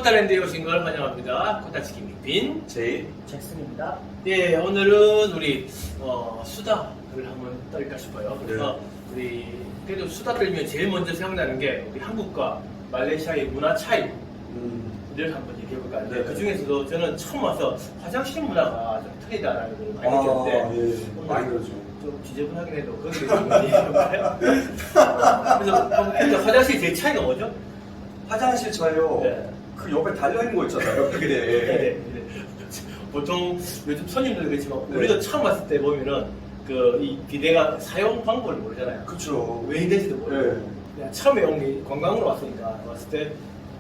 코타랜드에 오신 걸 환영합니다. 코타치킨 빅빈 제이 잭슨입니다. 예, 오늘은 우리 수다를 한번 떨까 싶어요. 그래서 우리 그래도 수다 떨면 제일 먼저 생각나는 게 우리 한국과 말레이시아의 문화 차이를 한번 얘기해볼까 하는데 그 중에서도 저는 처음 와서 화장실 문화가 좀 틀리다라는 걸 많이 느꼈는데 많이 그러죠. 좀 지저분하긴 해도 거기에 좀 얘기해볼까요? 그래서 그러니까 화장실 제일 차이가 뭐죠? 화장실 저요. 네. 그 옆에 달려있는 거 있잖아요. 그게. 네. 보통 요즘 손님들도 그렇지만 우리도 처음 왔을 때 보면은 그 이 비데가 사용 방법을 모르잖아요. 그쵸. 왜 있는지도 모르고. 내가 처음에 온 게 관광으로 왔으니까 왔을 때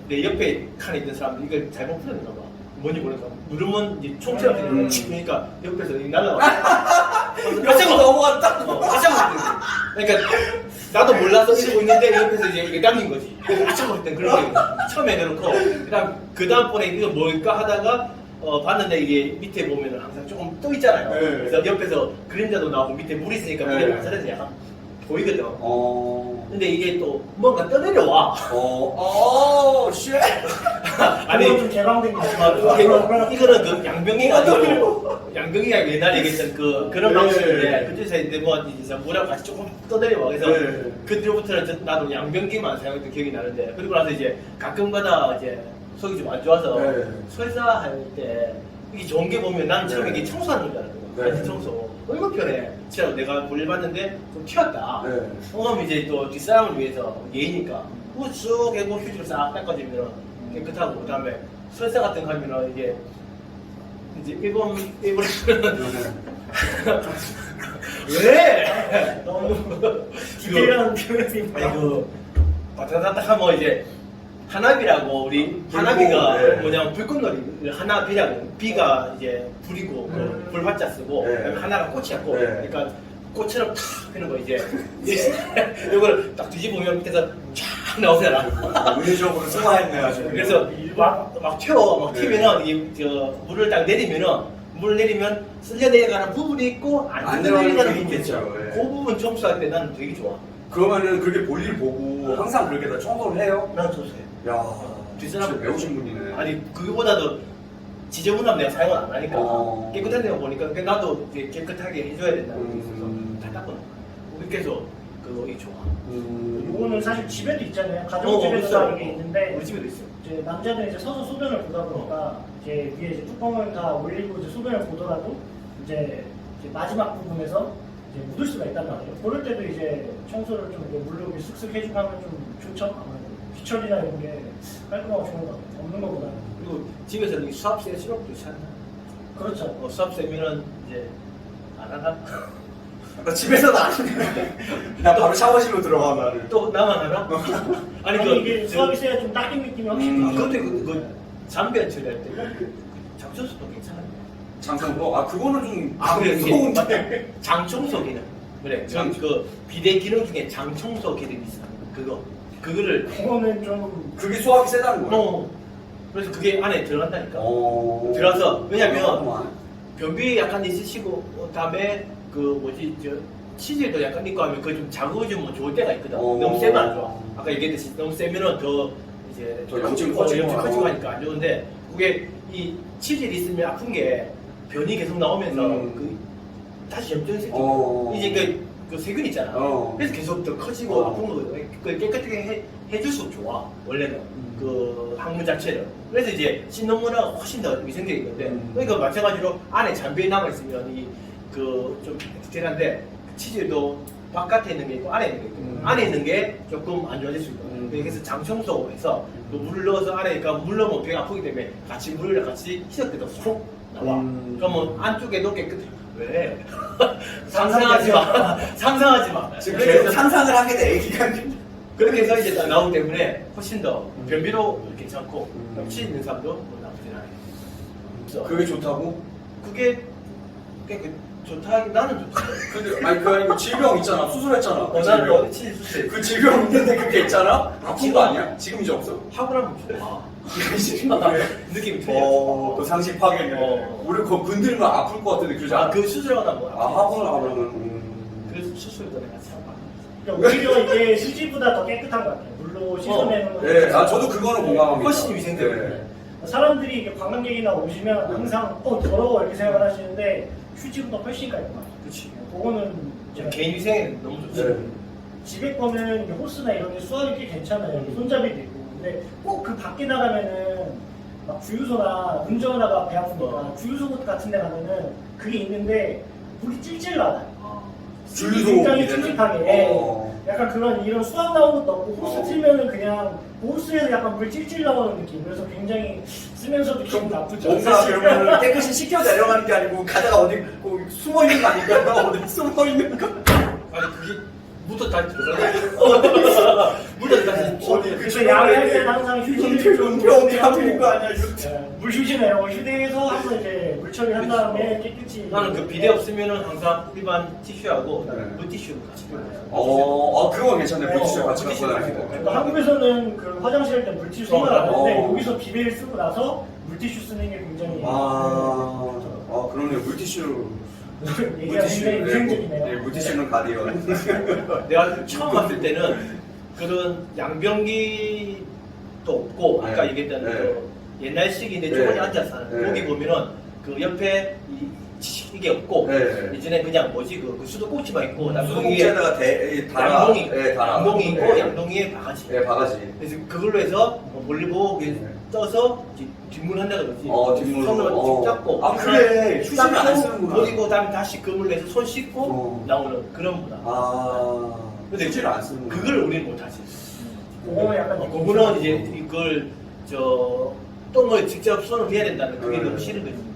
내 옆에 칸에 있는 사람들 이걸 잘못 풀었나 봐. 뭔지 모르니까 누르면 이제 총처럼 되는 그러니까 옆에서 날라와. 여자가 넘어갔다. 아차고 그러니까 나도 몰라서 이러고 있는데 옆에서 이제 이게 당긴 거지. 아차고 했던 그런 게 처음에 그렇고 그 다음번에 이거 뭘까 하다가 봤는데 이게 밑에 보면 항상 조금 떠 있잖아요. 네. 그래서 옆에서 그림자도 나오고 밑에 물 있으니까 물에 맞춰서 약간 보이거든. 근데 이게 또 뭔가 떠내려와. 쉣. 아니 좀 개방된 거 이거는 그 양병이가 아니고 양병이가 옛날에 얘기했던 그런 방식인데 그중에서 이제 뭐 이제 물하고 같이 조금 떠내려와. 그래서 그때부터는 나도 양병기만 사용했던 기억이 나는데 그리고 나서 이제 가끔가다 이제 속이 좀 안 좋아서 설사할 때 이게 좋은 게 보면 나는 처음에 이게 청소하는 줄 알았거든. 간식 청소. 얼마나 편해. 진짜 내가 볼일 봤는데 좀 튀었다. 그럼 이제 또 뒷사람을 위해서 예의니까 쭉 해고 휴지로 싹 닦아주면 깨끗하고 그다음에 설사 같은 거 하면은 이게 이제 일본 왜? 너무 디테일한 표현이 아이고 바타다딱 하면 이제 하나비라고 우리 하나비가 뭐냐면 불꽃놀이 하나비라고 비가 이제 불이고 불화자 쓰고 그다음에 하나가 꽃이었고 그러니까 꽃처럼 탁 피는 거 이제 이걸 딱 뒤집으면 밑에서 쫙 나오잖아. 은유적으로 소화했네 아주. 그래서 막 튀면은 이 물을 딱 내리면은 물 내리면 쓸려 내려가는 부분이 있고 안 쓸려 내려가는 부분이 있죠. 그 부분 청소할 때 나는 되게 좋아. 그러면은 그렇게 볼일 보고 항상 그렇게 다 청소를 해요? 난 좋아해. 야, 뒷사람 배우신 분이네. 아니 그거보다도 지저분하면 내가 사용을 안 하니까 깨끗한 데만 보니까 나도 이제 깨끗하게 해줘야 된다는 게 있어서 다 닦고 그렇게 해서 그거 좋아. 이거는 사실 집에도 있잖아요. 가정집에서 하는 게 있는데 우리 집에도 있어. 이제 남자는 이제 서서 소변을 보다 보니까 이제 위에 이제 뚜껑을 다 올리고 이제 소변을 보더라도 이제 마지막 부분에서 이제 묻을 수가 있단 말이에요. 그럴 때도 이제 청소를 좀 이제 물로 쓱쓱 해주고 하면 좀 좋죠. 아무래도 귀철이나 이런 게 깔끔하고 좋은 것 같아요. 없는 것보다. 그리고 집에서 이 수압세 시럽도 있잖아. 그렇죠. 수압세면은 이제 안 하나? 나 집에서도 안 해. 나 바로 샤워실로 들어가 나를. 또 나만 하나? 아니 이게 수압이 세야 좀 딱인 느낌이 확실히 그때 그 잠변 처리할 때 장청소도 괜찮아요. 장청소? 그거는 좀 그래 무서운데. 장청소 기능. 그래. 그 비대 기능 중에 장청소 기능이 있어. 그거를 그거는 좀 그게 소화기 세다는 거예요? 그래서 그게 안에 들어간다니까. 들어가서 왜냐면 변비 약간 있으시고 그다음에 그 뭐지 치질도 약간 있고 하면 그거 좀 자극해주면 좋을 때가 있거든. 너무 세면 안 좋아. 아까 얘기했듯이 너무 세면은 더 이제 더 염증 커지고 커지고 하니까 안 좋은데 그게 이 치질이 있으면 아픈 게 변이 계속 나오면서 그 다시 염증이 생기고 이제 그 세균 있잖아. 그래서 계속 더 커지고 아픈 거거든. 그걸 깨끗하게 해줄수록 좋아. 원래는 그 항문 자체를. 그래서 이제 씻는 거는 훨씬 더 위생적인 건데. 그러니까 마찬가지로 안에 잔변이 남아 있으면 이 그 좀 디테일한데 치질도 바깥에 있는 게 있고 안에 있는 게 있고 안에 있는 게 조금 안 좋아질 수 있거든. 그래서 장청소해서 그 물을 넣어서 안에 그러니까 물 넣으면 배가 아프기 때문에 같이 물을 같이 희석해서 쏙 나와. 그러면 안쪽에 넣게 끝. 왜? 상상하지 마. 상상하지 마. 지금 계속 상상을 하게 돼, 애기가. 그렇게 해서 이제 나오기 때문에 훨씬 더 변비로 괜찮고 치 있는 사람도 뭐 나쁘진 않아요. 그게 좋다고? 그게 좋다. 나는 좋다. 근데 아니 그 아니고 질병 있잖아. 수술했잖아. 그 나는 질병. 치 수술. 그 질병 있는데 그게 있잖아? 아픈 거 아니야? 지금 이제 없어? 하고 나면 좋아. 느낌이 틀려. 또 상식 파괴네. 우리 그거 건들면 아플 것 같은데 그러잖아. 그 수술하고 나면 하고 나면은. 그래서 수술도 내가 참 많아. 그러니까 오히려 이게 휴지보다 더 깨끗한 것 같아요. 물로 씻어내는 건. 네, 저도 그거는 공감합니다. 훨씬 위생적이네. 사람들이 이게 관광객이나 오시면 항상 더러워 이렇게 생각을 하시는데 휴지보다 훨씬 깔끔하죠. 그치. 그거는 좀 개인 위생에 너무 좋지. 네. 집에 거는 이게 호스나 이런 데 수압이 꽤 괜찮아요. 손잡이도 있고. 근데 꼭 그 밖에 나가면은 막 주유소나 운전하다가 배 아프니까 주유소 같은 데 가면은 그게 있는데 물이 찔찔 나와요. 주유소 굉장히 이제는? 찝찝하게. 어. 약간 그런 이런 수압 나오는 것도 없고 호스 틀면은 그냥 호스에서 약간 물 찔찔 나오는 느낌. 그래서 굉장히 쓰면서도 기분 나쁘죠. 뭔가 그러면 깨끗이 씻겨 내려가는 게 아니고 가다가 어디 숨어 있는 거 아닌가? 어디 숨어 있는 거? 아니 그게 묻어 다시 들어가. 묻어 다시 어디 그래서 야외할 때는 항상 휴지를 좀 병 드린 거 아니야? 이거. 물 휴지나 이런 거 휴대해서 한번 이제 물 처리한 다음에 깨끗이. 나는 그 비데 없으면은 항상 일반 티슈하고 네. 물티슈를 같이 들어가요. 그거 괜찮네. 물티슈 같이 물티슈 갖고 같이 다니고. 갖고 그러니까 한국에서는 그 화장실 할 때 물티슈 생각 안 하는데 어. 여기서 비데를 쓰고 나서 물티슈 쓰는 게 굉장히 그러네요. 물티슈. 얘기가 굉장히 위생적이네요. 네, 물티슈는 가디언. 내가 처음 왔을 때는 그런 양변기도 없고 아까 네. 얘기했던 네. 그 옛날식인데 네. 조금이 앉아서 하는 네. 거기 보면은 그 옆에 이게 없고 네. 이전에 그냥 뭐지 그 수도꼭지만 있고 양동이에 수도꼭지에다가 양동이 네, 달아. 양동이 있고 네. 양동이에 바가지. 네, 바가지. 그래서 그걸로 해서 멀리 보고 네. 떠서 뒷문 한다 그러지. 뒷문으로. 손으로 잡고. 그래. 휴지를 안 닦고 쓰는구나. 버리고 다음에 다시 그물로 해서 손 씻고 나오는 그런 문화. 근데 휴지를 안 쓰는 그걸 우리는 못하지. 그거는 약간 그거는 이제 이걸 똥을 직접 손으로 해야 된다는 그게 네. 너무 싫은 거지.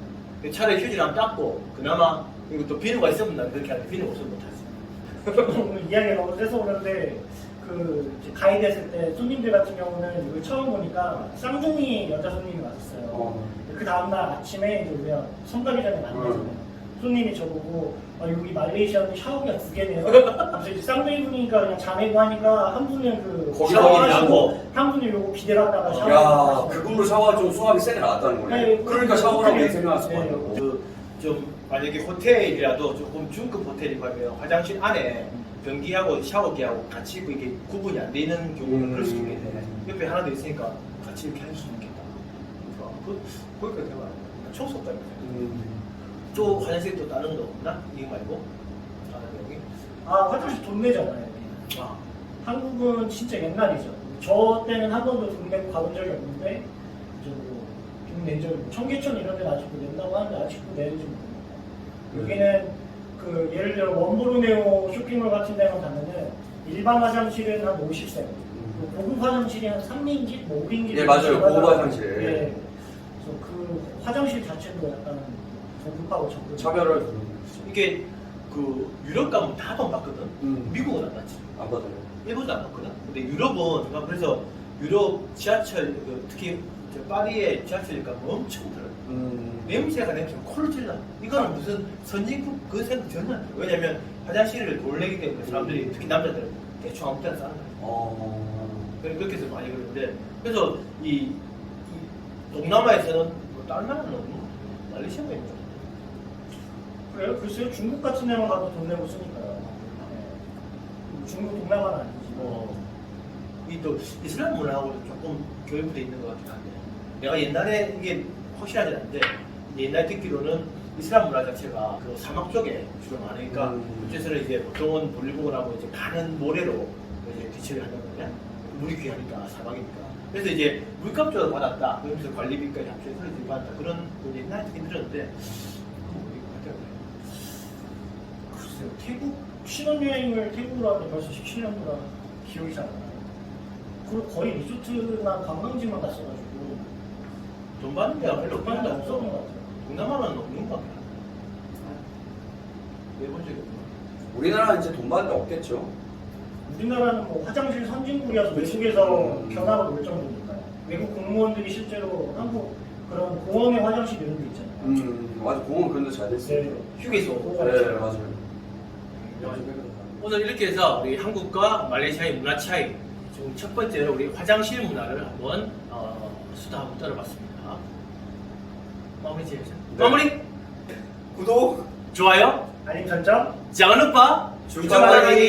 차라리 휴지를 한번 닦고 그나마 그리고 또 비누가 있으면 난 그렇게 하는데 비누가 없으면 못하지. 오늘 이야기가 너무 세서 그런데 그 이제 가이드 했을 때 손님들 같은 경우는 이걸 처음 보니까 쌍둥이 여자 손님이 왔었어요. 그 다음날 아침에 이제 우리가 선가기 전에 만나잖아요. 손님이 저보고 여기 말레이시아는 샤워기가 2개네요. 그래서 이제 쌍둥이 분이니까 그냥 자매고 하니까 한 분은 그 거기 샤워하시고 한 분은 요거 비데 갖다가 야, 샤워하시고. 그걸로 샤워 좀 수압이 세게 나왔다는 거네. 네, 그러니까 샤워라고 네. 생각할 수가 네. 있고. 좀 만약에 호텔이라도 조금 중급 호텔이 가면 화장실 안에 변기하고 샤워기하고 같이 이게 구분이 안 되는 경우는 그럴 수 있겠네. 옆에 하나 더 있으니까 같이 이렇게 할 수 있겠다. 거기까지 해봐. 청소 없다면서. 또 화장실 또 다른 거 없나? 이거 말고? 다른 여기? 화장실 돈 내잖아요. 여기. 아, 한국은 진짜 옛날이죠. 저 때는 한 번도 돈 내고 가본 적이 없는데 돈낸 적이 청계천 이런 데는 아직도 낸다고 하는데 아직도 내는지 모르겠어요. 여기는 그 예를 들어 원브루네오 쇼핑몰 같은 데만 가면은 일반 화장실은 한 50세, 고급 화장실이 한 3ringgit, 5ringgit. 네, 맞아요. 고급 화장실. 네. 그래서 그 화장실 자체도 약간 고급하고 적극. 차별을 이게 그 유럽 가면 다 돈 받거든? 미국은 안 받지. 안 받아요. 일본도 안 받거든? 근데 유럽은 막 그래서 유럽 지하철, 특히 저 파리의 지하철 가면 엄청 들어요. 냄새가 코를 찔러. 이거는 무슨 선진국 그 생각 전혀 안 들어요. 왜냐면 화장실을 돈 내기 때문에 사람들이 특히 남자들은 대충 아무 때나 싸는 거예요. 그렇게 해서 많이 그러는데 그래서 이 동남아에서는 뭐 다른 나라는 없는 말레이시아가 있는 거예요. 그래요? 글쎄요. 중국 같은 데만 가도 돈 내고 쓰니까요. 네. 중국 동남아는 아니지. 이 또 이슬람 문화하고 조금 교육돼 있는 것 같긴 한데 내가 옛날에 이게 확실하지 않은데 옛날 듣기로는 이슬람 문화 자체가 그 사막 쪽에 주로 많으니까 그쪽에서는 이제 보통은 볼리복을 하고 이제 가는 모래로 이제 뒤치를 한단 말이야. 물이 귀하니까 사막이니까. 그래서 이제 물값조도 받았다. 그러면서 관리비까지 합쳐서 이제 받았다. 그런 거 옛날에 듣긴 들었는데 글쎄요. 태국 신혼여행을 태국으로 하는데 벌써 17년도라 기억이 잘 안 나요. 그리고 거의 리조트나 관광지만 갔어가지고 돈 받는 데가 별로 돈 받는 데 없어. 없었던 것 같아요. 동남아는 없는 것 같아. 네번 적이 없나? 우리나라는 이제 돈 받는 데 없겠죠. 우리나라는 뭐 화장실 선진국이어서 외국에서 견학을 올 정도니까요. 외국 공무원들이 실제로 한국 그런 공원의 화장실 이런 데 있잖아요. 맞아. 공원 그런 데 잘 됐어요. 네. 휴게소. 네, 맞아요. 오늘 이렇게 해서 우리 한국과 말레이시아의 문화 차이, 지금 첫 번째로 우리 화장실 문화를 한번 수다 한번 떨어봤습니다. 마무리 지으세요. 네. 마무리. 구독, 좋아요. 알림 설정. jangan lupa jumpa lagi.